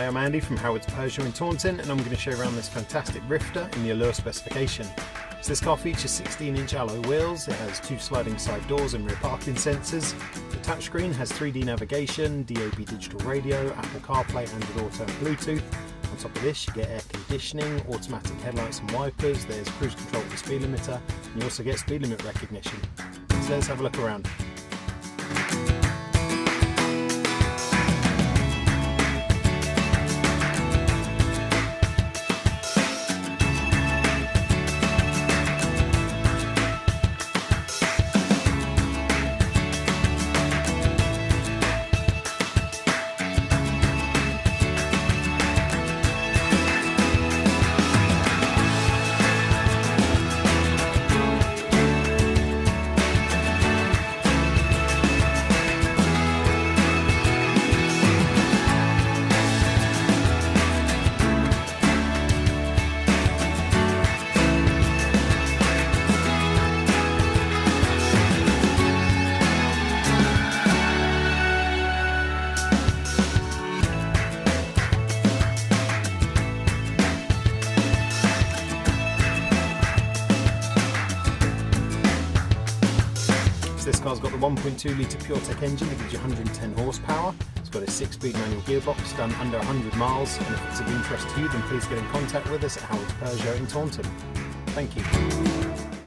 Hi, I'm Andy from Howard's Peugeot in Taunton, and I'm going to show you around this fantastic Rifter in the Allure specification. So this car features 16-inch alloy wheels, it has 2 sliding side doors and rear parking sensors. The touchscreen has 3D navigation, DAB digital radio, Apple CarPlay, Android Auto and Bluetooth. On top of this you get air conditioning, automatic headlights and wipers, there's cruise control with the speed limiter, and you also get speed limit recognition. So let's have a look around. This car's got the 1.2 litre PureTech engine that gives you 110 horsepower. It's got a 6-speed manual gearbox done under 100 miles, and if it's of interest to you then please get in contact with us at Howard's Peugeot in Taunton. Thank you.